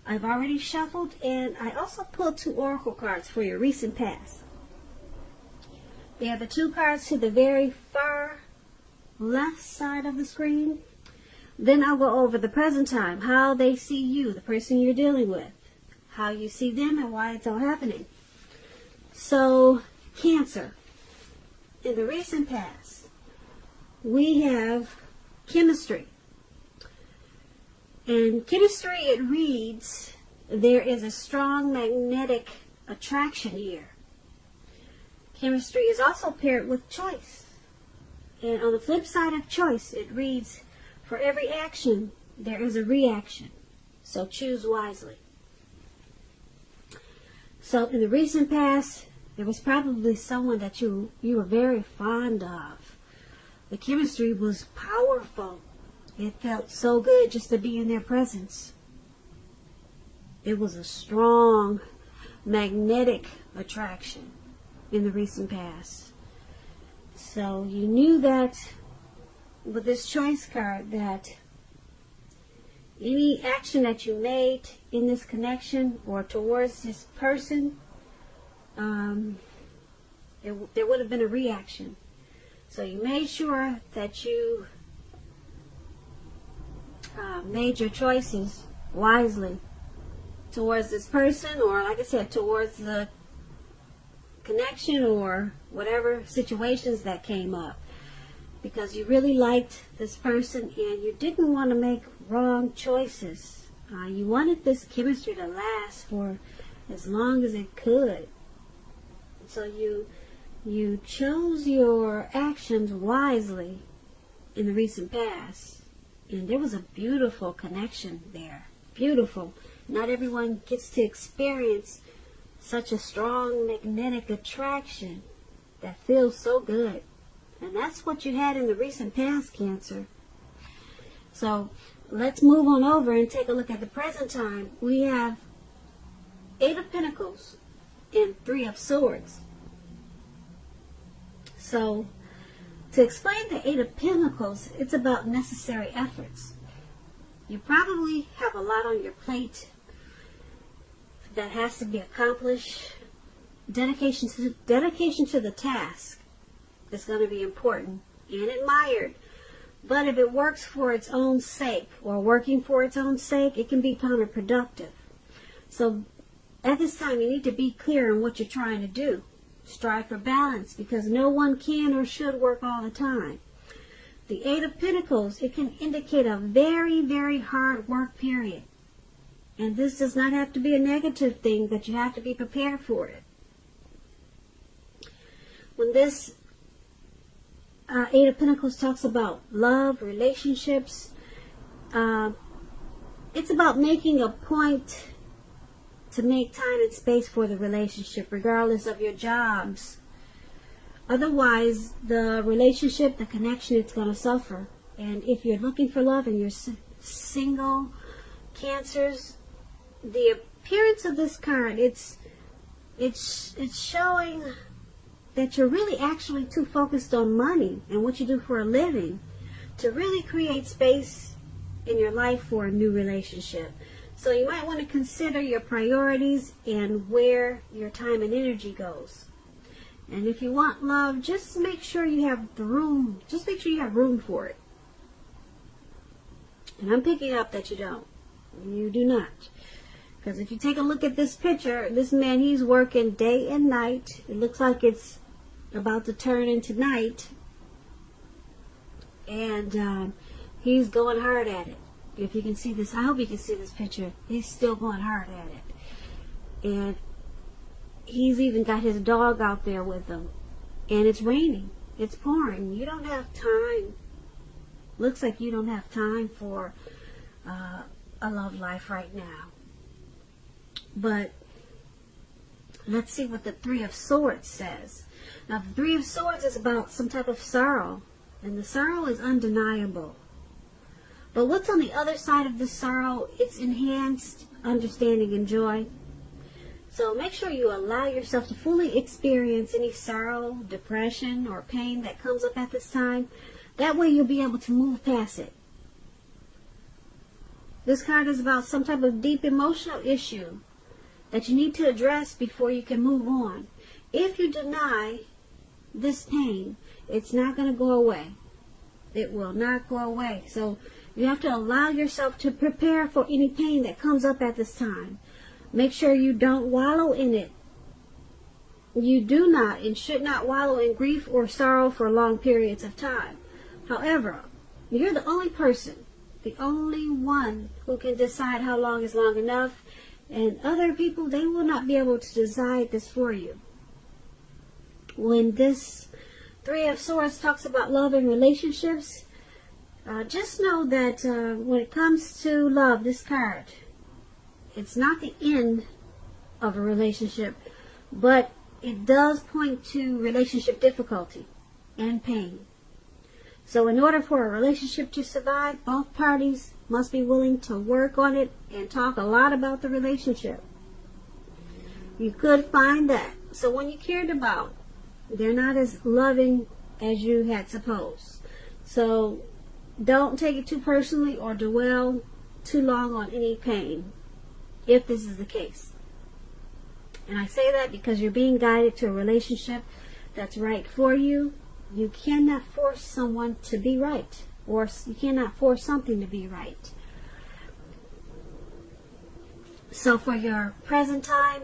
I've already shuffled, and I also pulled 2 oracle cards for your recent past. They have the 2 cards to the very far left side of the screen. Then I'll go over the present time, how they see you, the person you're dealing with, how you see them, and why it's all happening. So, Cancer. In the recent past, we have chemistry. In chemistry, it reads, there is a strong magnetic attraction here. Chemistry is also paired with choice. And on the flip side of choice, it reads, for every action, there is a reaction. So choose wisely. So in the recent past, there was probably someone that you were very fond of. The chemistry was powerful. It felt so good just to be in their presence. It was a strong magnetic attraction in the recent past. So you knew that with this choice card that any action that you made in this connection or towards this person, there would have been a reaction. So you made sure that you made your choices wisely towards this person, or like I said, towards the connection or whatever situations that came up, because you really liked this person and you didn't want to make wrong choices. You wanted this chemistry to last for as long as it could. So you chose your actions wisely in the recent past. And there was a beautiful connection there. Beautiful. Not everyone gets to experience such a strong magnetic attraction that feels so good. And that's what you had in the recent past, Cancer. So let's move on over and take a look at the present time. We have 8 of Pentacles and 3 of Swords. So to explain the 8 of Pentacles, it's about necessary efforts. You probably have a lot on your plate that has to be accomplished. Dedication to the task is going to be important and admired. But if it works for its own sake, or working for its own sake, it can be counterproductive. So at this time, you need to be clear on what you're trying to do. Strive for balance, because no one can or should work all the time. The 8 of Pentacles, it can indicate a very, very hard work period. And this does not have to be a negative thing, but you have to be prepared for it. When this 8 of Pentacles talks about love, relationships, it's about making a point to make time and space for the relationship, regardless of your jobs. Otherwise, the relationship, the connection, it's going to suffer. And if you're looking for love and you're single, Cancers, the appearance of this card, it's showing that you're really actually too focused on money and what you do for a living to really create space in your life for a new relationship. So you might want to consider your priorities and where your time and energy goes. And if you want love, just make sure you have the room. Just make sure you have room for it. And I'm picking up that you don't. You do not. Because if you take a look at this picture, this man, he's working day and night. It looks like it's about to turn into night. And he's going hard at it. If you can see this, I hope you can see this picture. He's still going hard at it. And he's even got his dog out there with him. And it's raining. It's pouring. You don't have time. Looks like you don't have time for a love life right now. But let's see what the 3 of Swords says. Now, the 3 of Swords is about some type of sorrow. And the sorrow is undeniable. But what's on the other side of the sorrow? It's enhanced understanding and joy. So make sure you allow yourself to fully experience any sorrow, depression, or pain that comes up at this time. That way you'll be able to move past it. This card is about some type of deep emotional issue that you need to address before you can move on. If you deny this pain, it's not going to go away. It will not go away. So you have to allow yourself to prepare for any pain that comes up at this time. Make sure you don't wallow in it. You do not and should not wallow in grief or sorrow for long periods of time. However, you're the only person, the only one who can decide how long is long enough, and other people, they will not be able to decide this for you. When this Three of Swords talks about love and relationships, just know that when it comes to love, this card, it's not the end of a relationship, but it does point to relationship difficulty and pain. So in order for a relationship to survive, both parties must be willing to work on it and talk a lot about the relationship. You could find that someone you cared about, they're not as loving as you had supposed. So don't take it too personally or dwell too long on any pain, if this is the case. And I say that because you're being guided to a relationship that's right for you. You cannot force someone to be right, or you cannot force something to be right. So for your present time,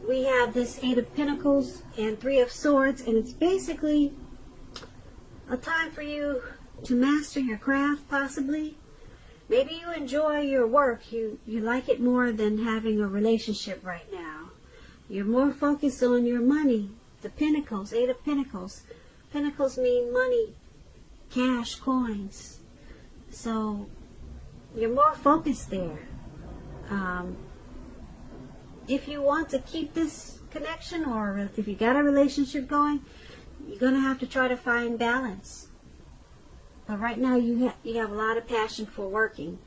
we have this Eight of Pentacles and Three of Swords, and it's basically a time for you to master your craft, possibly. Maybe you enjoy your work. You like it more than having a relationship right now. You're more focused on your money. The Pentacles, Eight of Pentacles. Pentacles mean money, cash, coins. So you're more focused there. If you want to keep this connection, or if you got a relationship going, you're going to have to try to find balance. But right now you have a lot of passion for working.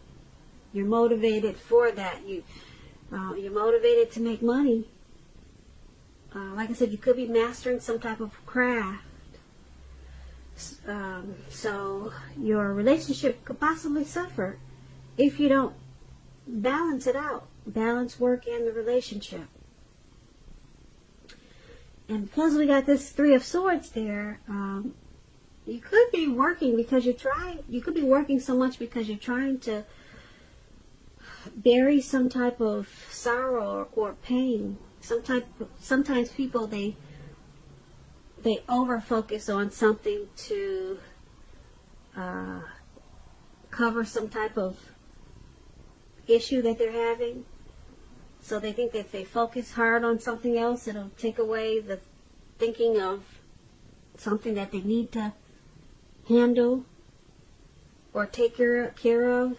You're motivated for that. You're motivated to make money. Like I said, you could be mastering some type of craft. So your relationship could possibly suffer if you don't balance it out. Balance work and the relationship. And because we got this Three of Swords there, you could be working because you're trying. You could be working so much because you're trying to bury some type of sorrow or pain. Sometimes people they over focus on something to cover some type of issue that they're having. So they think that if they focus hard on something else, it'll take away the thinking of something that they need to handle or take care of.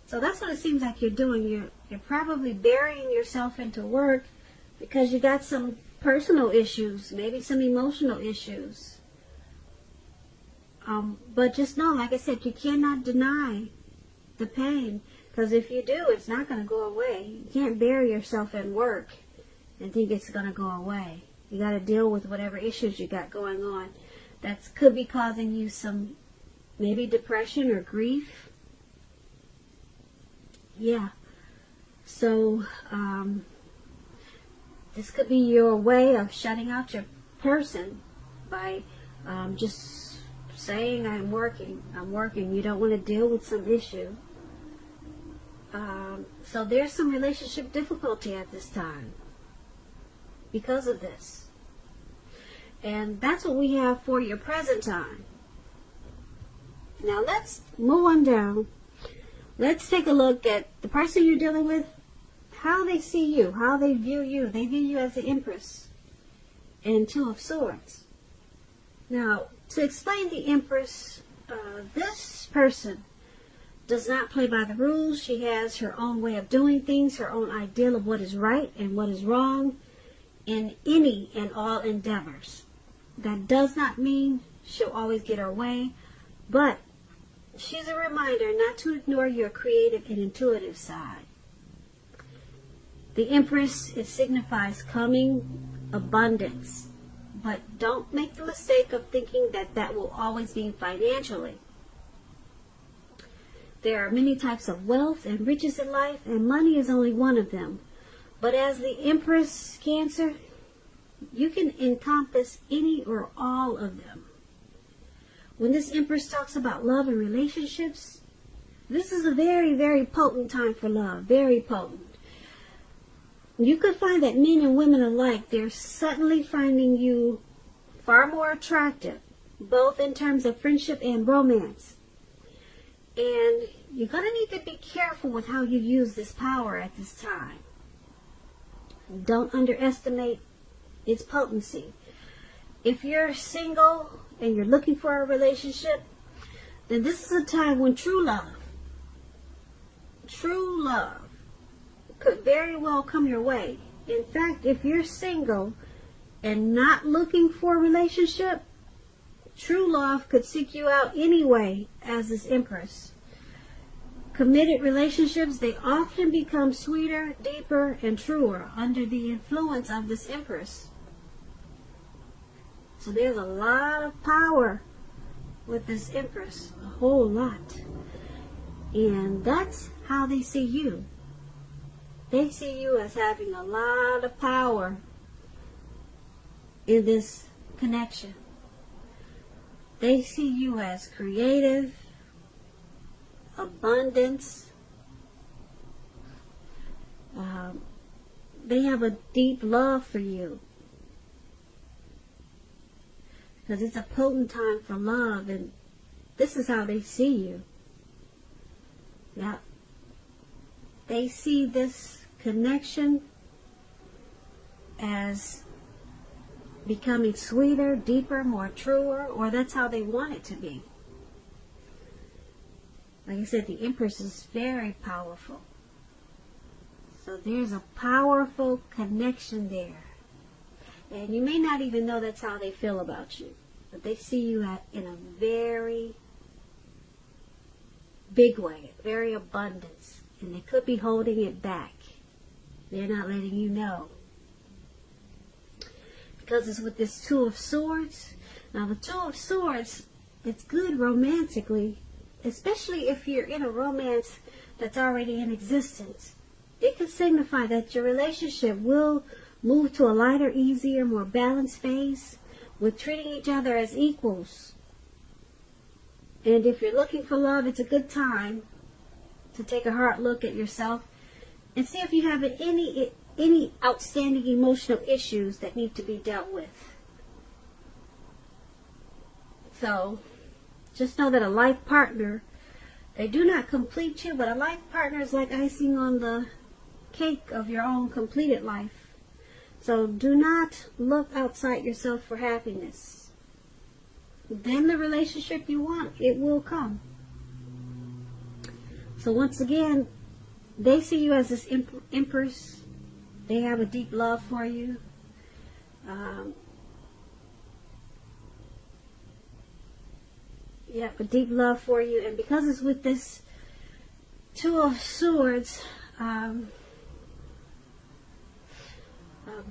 So that's what it seems like you're doing. You're probably burying yourself into work because you got some personal issues, maybe some emotional issues. But just know, like I said, you cannot deny the pain. Because if you do, it's not going to go away. You can't bury yourself in work and think it's going to go away. You got to deal with whatever issues you got going on. That could be causing you some maybe depression or grief. Yeah. So this could be your way of shutting out your person by just saying, I'm working. You don't want to deal with some issue. So there's some relationship difficulty at this time because of this. And that's what we have for your present time. Now let's move on down. Let's take a look at the person you're dealing with, how they see you, how they view you. They view you as the Empress and Two of Swords. Now, to explain the Empress, this person does not play by the rules. She has her own way of doing things, her own ideal of what is right and what is wrong in any and all endeavors. That does not mean she'll always get her way, but she's a reminder not to ignore your creative and intuitive side. The Empress, it signifies coming abundance, but don't make the mistake of thinking that that will always be financially. There are many types of wealth and riches in life, and money is only one of them. But as the Empress Cancer, you can encompass any or all of them. When this Empress talks about love and relationships, this is a very, very potent time for love. Very potent. You could find that men and women alike, they're suddenly finding you far more attractive, both in terms of friendship and romance. And you're going to need to be careful with how you use this power at this time. Don't underestimate its potency. If you're single and you're looking for a relationship, then this is a time when true love could very well come your way. In fact, if you're single and not looking for a relationship, true love could seek you out anyway as this Empress. Committed relationships, they often become sweeter, deeper, and truer under the influence of this Empress. So there's a lot of power with this Empress, a whole lot. And that's how they see you. They see you as having a lot of power in this connection. They see you as creative, abundance. They have a deep love for you. Because it's a potent time for love, and this is how they see you. Yeah. They see this connection as becoming sweeter, deeper, more truer, or that's how they want it to be. Like I said, the Empress is very powerful. So there's a powerful connection there. And you may not even know that's how they feel about you. But they see you in a very big way, very abundance. And they could be holding it back. They're not letting you know. Because it's with this Two of Swords. Now the Two of Swords, it's good romantically, especially if you're in a romance that's already in existence. It could signify that your relationship will move to a lighter, easier, more balanced phase with treating each other as equals. And if you're looking for love, it's a good time to take a hard look at yourself and see if you have any outstanding emotional issues that need to be dealt with. So, just know that a life partner, they do not complete you, but a life partner is like icing on the cake of your own completed life. So do not look outside yourself for happiness. Then the relationship you want, it will come. So once again, they see you as this Empress. They have a deep love for you. A deep love for you. And because it's with this Two of Swords,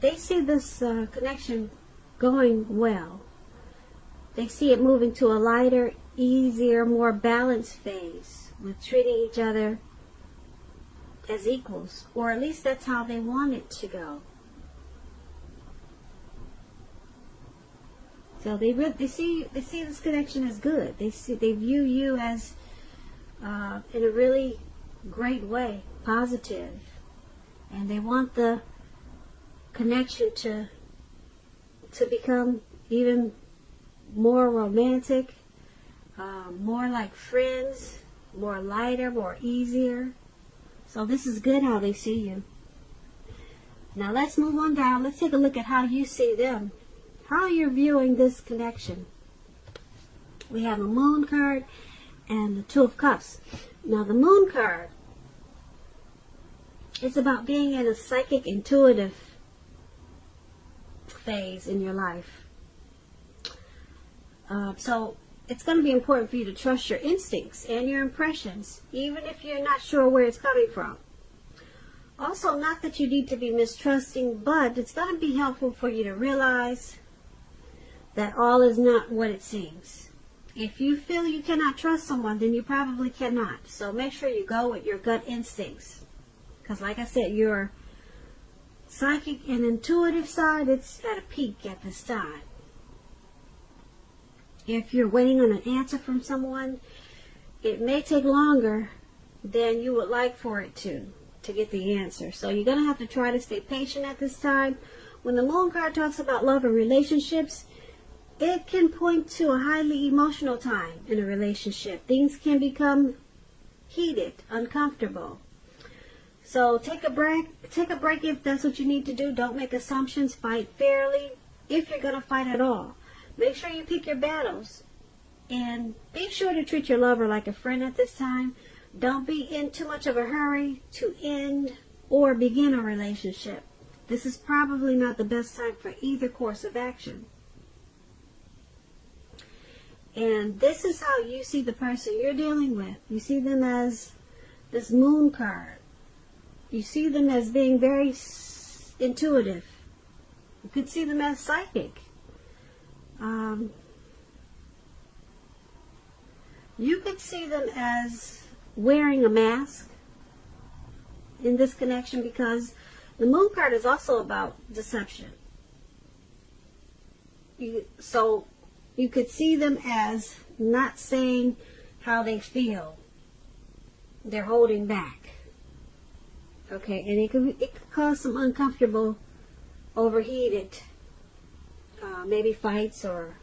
they see this connection going well. They see it moving to a lighter, easier, more balanced phase with treating each other as equals, or at least that's how they want it to go. So they see this connection as good. They view you as in a really great way, positive, and they want the connection to become even more romantic, more like friends, more lighter, more easier. So this is good how they see you. Now let's move on down. Let's take a look at how you see them. How you're viewing this connection. We have a Moon card and the Two of Cups. Now the Moon card, it's about being in a psychic, intuitive phase in your life. So it's going to be important for you to trust your instincts and your impressions, even if you're not sure where it's coming from. Also, not that you need to be mistrusting, but it's going to be helpful for you to realize that all is not what it seems. If you feel you cannot trust someone, then you probably cannot. So make sure you go with your gut instincts. Because like I said, your psychic and intuitive side, it's at a peak at this time. If you're waiting on an answer from someone, it may take longer than you would like for it to get the answer. So you're going to have to try to stay patient at this time. When the Moon card talks about love and relationships, it can point to a highly emotional time in a relationship. Things can become heated, uncomfortable. So take a break if that's what you need to do. Don't make assumptions. Fight fairly if you're going to fight at all. Make sure you pick your battles. And be sure to treat your lover like a friend at this time. Don't be in too much of a hurry to end or begin a relationship. This is probably not the best time for either course of action. And this is how you see the person you're dealing with. You see them as this Moon card. You see them as being very intuitive. You could see them as psychic. You could see them as wearing a mask in this connection, because the Moon card is also about deception. So you could see them as not saying how they feel. They're holding back. Okay, and it could cause some uncomfortable, overheated, maybe fights or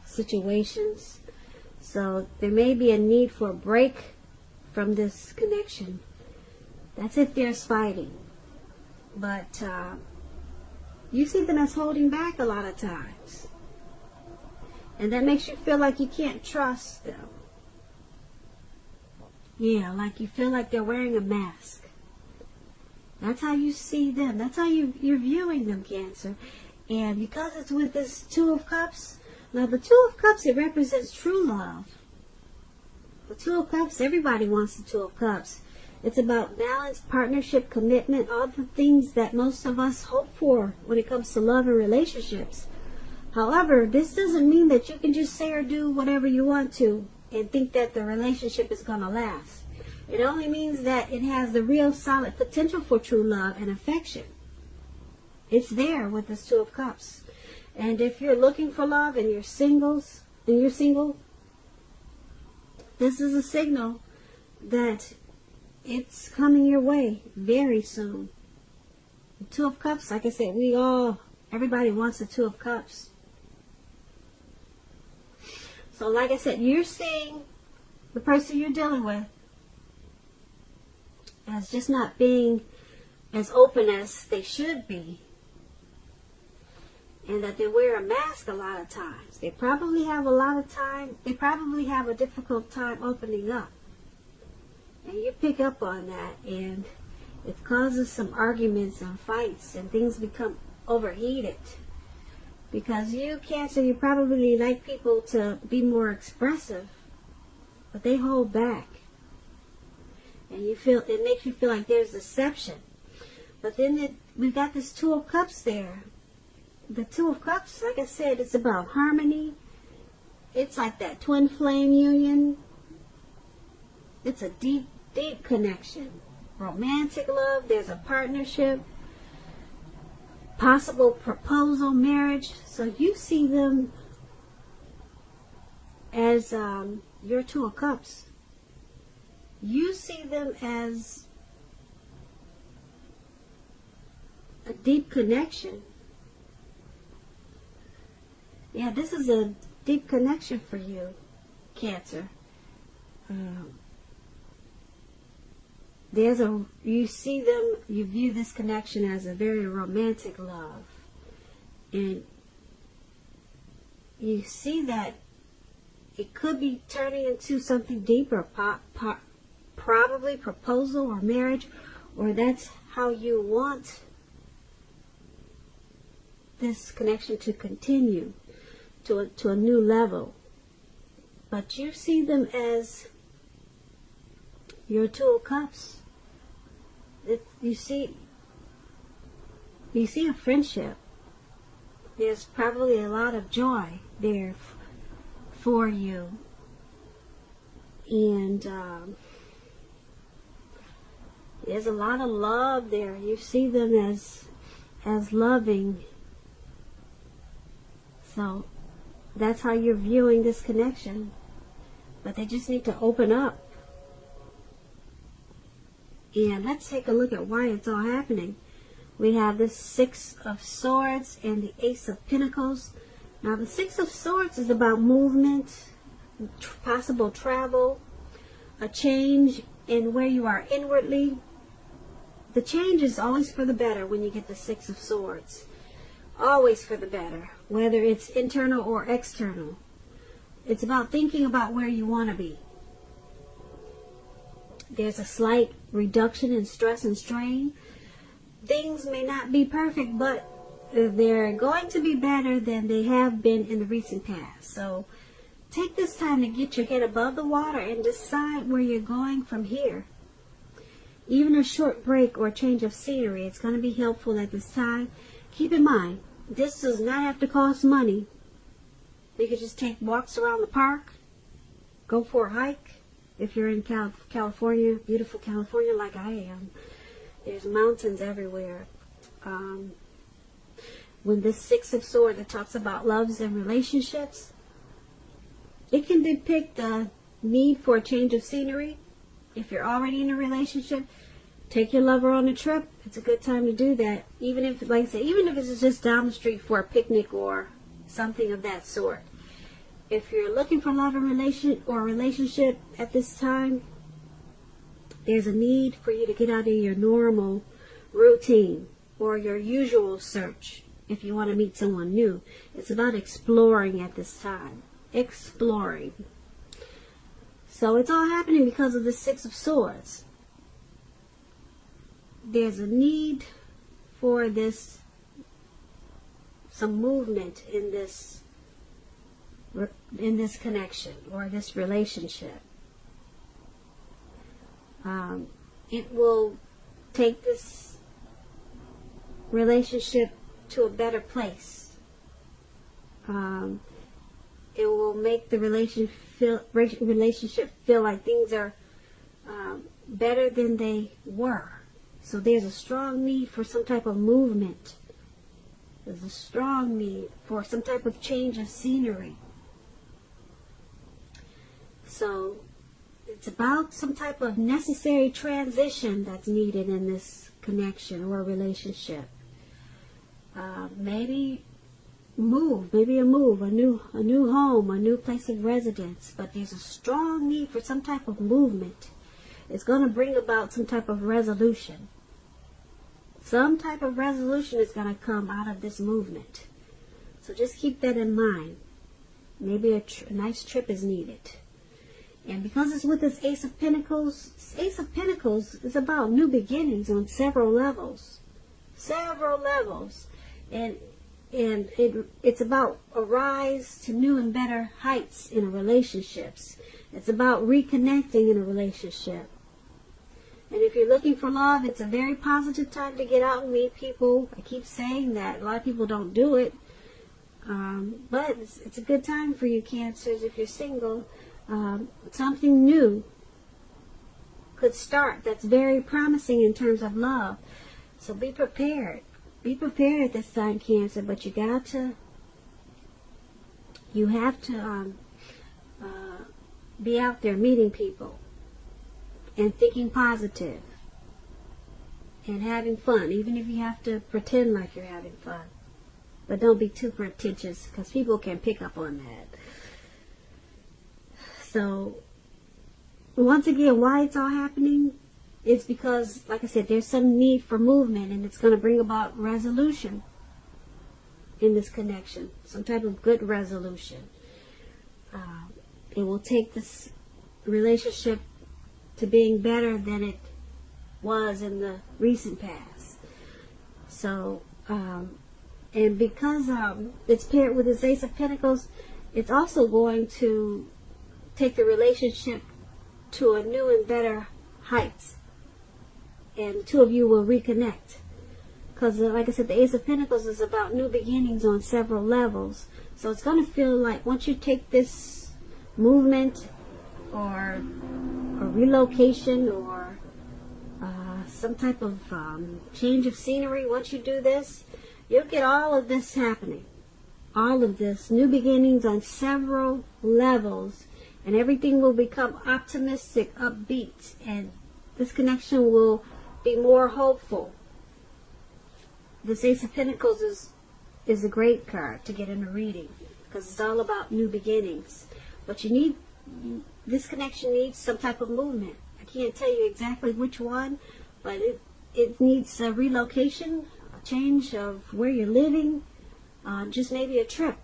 situations. So there may be a need for a break from this connection. That's if there's fighting. But you see them as holding back a lot of times. And that makes you feel like you can't trust them. Yeah, like you feel like they're wearing a mask. That's how you see them. That's how you're viewing them, Cancer. And because it's with this Two of Cups, now the Two of Cups, it represents true love. The Two of Cups, everybody wants the Two of Cups. It's about balance, partnership, commitment, all the things that most of us hope for when it comes to love and relationships. However, this doesn't mean that you can just say or do whatever you want to and think that the relationship is going to last. It only means that it has the real solid potential for true love and affection. It's there with this Two of Cups. And if you're looking for love and you're single, this is a signal that it's coming your way very soon. The Two of Cups, like I said, everybody wants the Two of Cups. So like I said, you're seeing the person you're dealing with as just not being as open as they should be. And that they wear a mask a lot of times. They probably have a difficult time opening up. And you pick up on that, and it causes some arguments and fights, and things become overheated. Because you, Cancer, you probably like people to be more expressive, but they hold back. And it makes you feel like there's deception. But then we've got this Two of Cups there. The Two of Cups, like I said, it's about harmony. It's like that twin flame union. It's a deep, deep connection. Romantic love. There's a partnership. Possible proposal, marriage. So you see them as your Two of Cups. You see them as a deep connection. Yeah, this is a deep connection for you, Cancer. You see them, you view this connection as a very romantic love. And you see that it could be turning into something deeper, probably proposal or marriage, or that's how you want this connection to continue to a new level. But you see them as your Two of Cups. You see a friendship. There's probably a lot of joy there for you. And there's a lot of love there. You see them as loving. So that's how you're viewing this connection. But they just need to open up. And let's take a look at why it's all happening. We have the Six of Swords and the Ace of Pentacles. Now the Six of Swords is about movement, possible travel, a change in where you are inwardly. The change is always for the better when you get the Six of Swords. Always for the better, whether it's internal or external. It's about thinking about where you want to be. There's a slight reduction in stress and strain. Things may not be perfect, but they're going to be better than they have been in the recent past. So take this time to get your head above the water and decide where you're going from here. Even a short break or change of scenery, it's going to be helpful at this time. Keep in mind, this does not have to cost money. You could just take walks around the park, go for a hike. If you're in California, beautiful California like I am, there's mountains everywhere. When this Six of Swords, it talks about loves and relationships, it can depict the need for a change of scenery. If you're already in a relationship, take your lover on a trip. It's a good time to do that. Even if, like I said, even if it's just down the street for a picnic or something of that sort. If you're looking for love and relationship at this time, there's a need for you to get out of your normal routine or your usual search if you want to meet someone new. It's about exploring at this time. Exploring. So it's all happening because of the Six of Swords. There's a need for some movement in this connection or this relationship. It will take this relationship to a better place. It will make the relationship feel like things are better than they were. So there's a strong need for some type of movement. There's a strong need for some type of change of scenery. So it's about some type of necessary transition that's needed in this connection or relationship. Maybe a move, a new home, a new place of residence. But there's a strong need for some type of movement. It's going to bring about some type of resolution. Some type of resolution is going to come out of this movement. So just keep that in mind. Maybe a nice trip is needed. And because it's with this Ace of Pentacles is about new beginnings on several levels. And it's about a rise to new and better heights in relationships. It's about reconnecting in a relationship. And if you're looking for love, it's a very positive time to get out and meet people. I keep saying that. A lot of people don't do it. But it's a good time for you, Cancers, if you're single. Something new could start that's very promising in terms of love. So be prepared. Be prepared at this time, Cancer. But you have to be out there meeting people and thinking positive and having fun, even if you have to pretend like you're having fun. But don't be too pretentious, because people can pick up on that. So, once again, why it's all happening is because, like I said, there's some need for movement, and it's going to bring about resolution in this connection. Some type of good resolution. It will take this relationship to being better than it was in the recent past. So, and because it's paired with this Ace of Pentacles, it's also going to take the relationship to a new and better heights. And the two of you will reconnect. Because, like I said, the Ace of Pentacles is about new beginnings on several levels. So it's going to feel like once you take this movement or relocation or some type of change of scenery. Once you do this, you'll get all of this happening. All of this. New beginnings on several levels. And everything will become optimistic, upbeat. And this connection will be more hopeful. This Ace of Pentacles is a great card to get in a reading, because it's all about new beginnings. But this connection needs some type of movement. I can't tell you exactly which one, but it needs a relocation, a change of where you're living, just maybe a trip.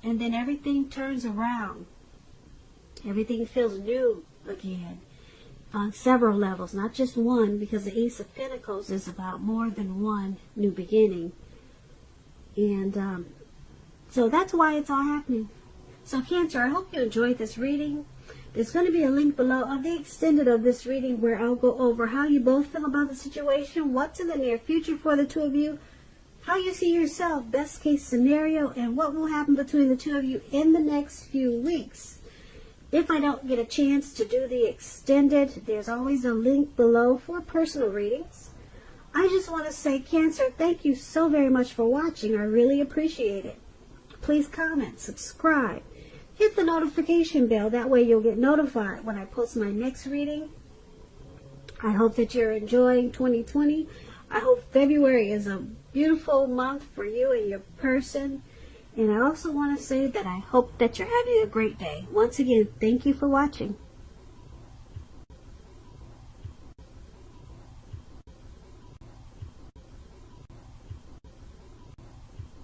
And then everything turns around. Everything feels new again on several levels, not just one, because the Ace of Pentacles is about more than one new beginning. And so that's why it's all happening. So Cancer, I hope you enjoyed this reading. There's going to be a link below of the extended of this reading where I'll go over how you both feel about the situation, what's in the near future for the two of you, how you see yourself, best case scenario, and what will happen between the two of you in the next few weeks. If I don't get a chance to do the extended, there's always a link below for personal readings. I just want to say, Cancer, thank you so very much for watching. I really appreciate it. Please comment, subscribe, hit the notification bell. That way you'll get notified when I post my next reading. I hope that you're enjoying 2020. I hope February is a beautiful month for you and your person. And I also want to say that I hope that you're having a great day. Once again, thank you for watching.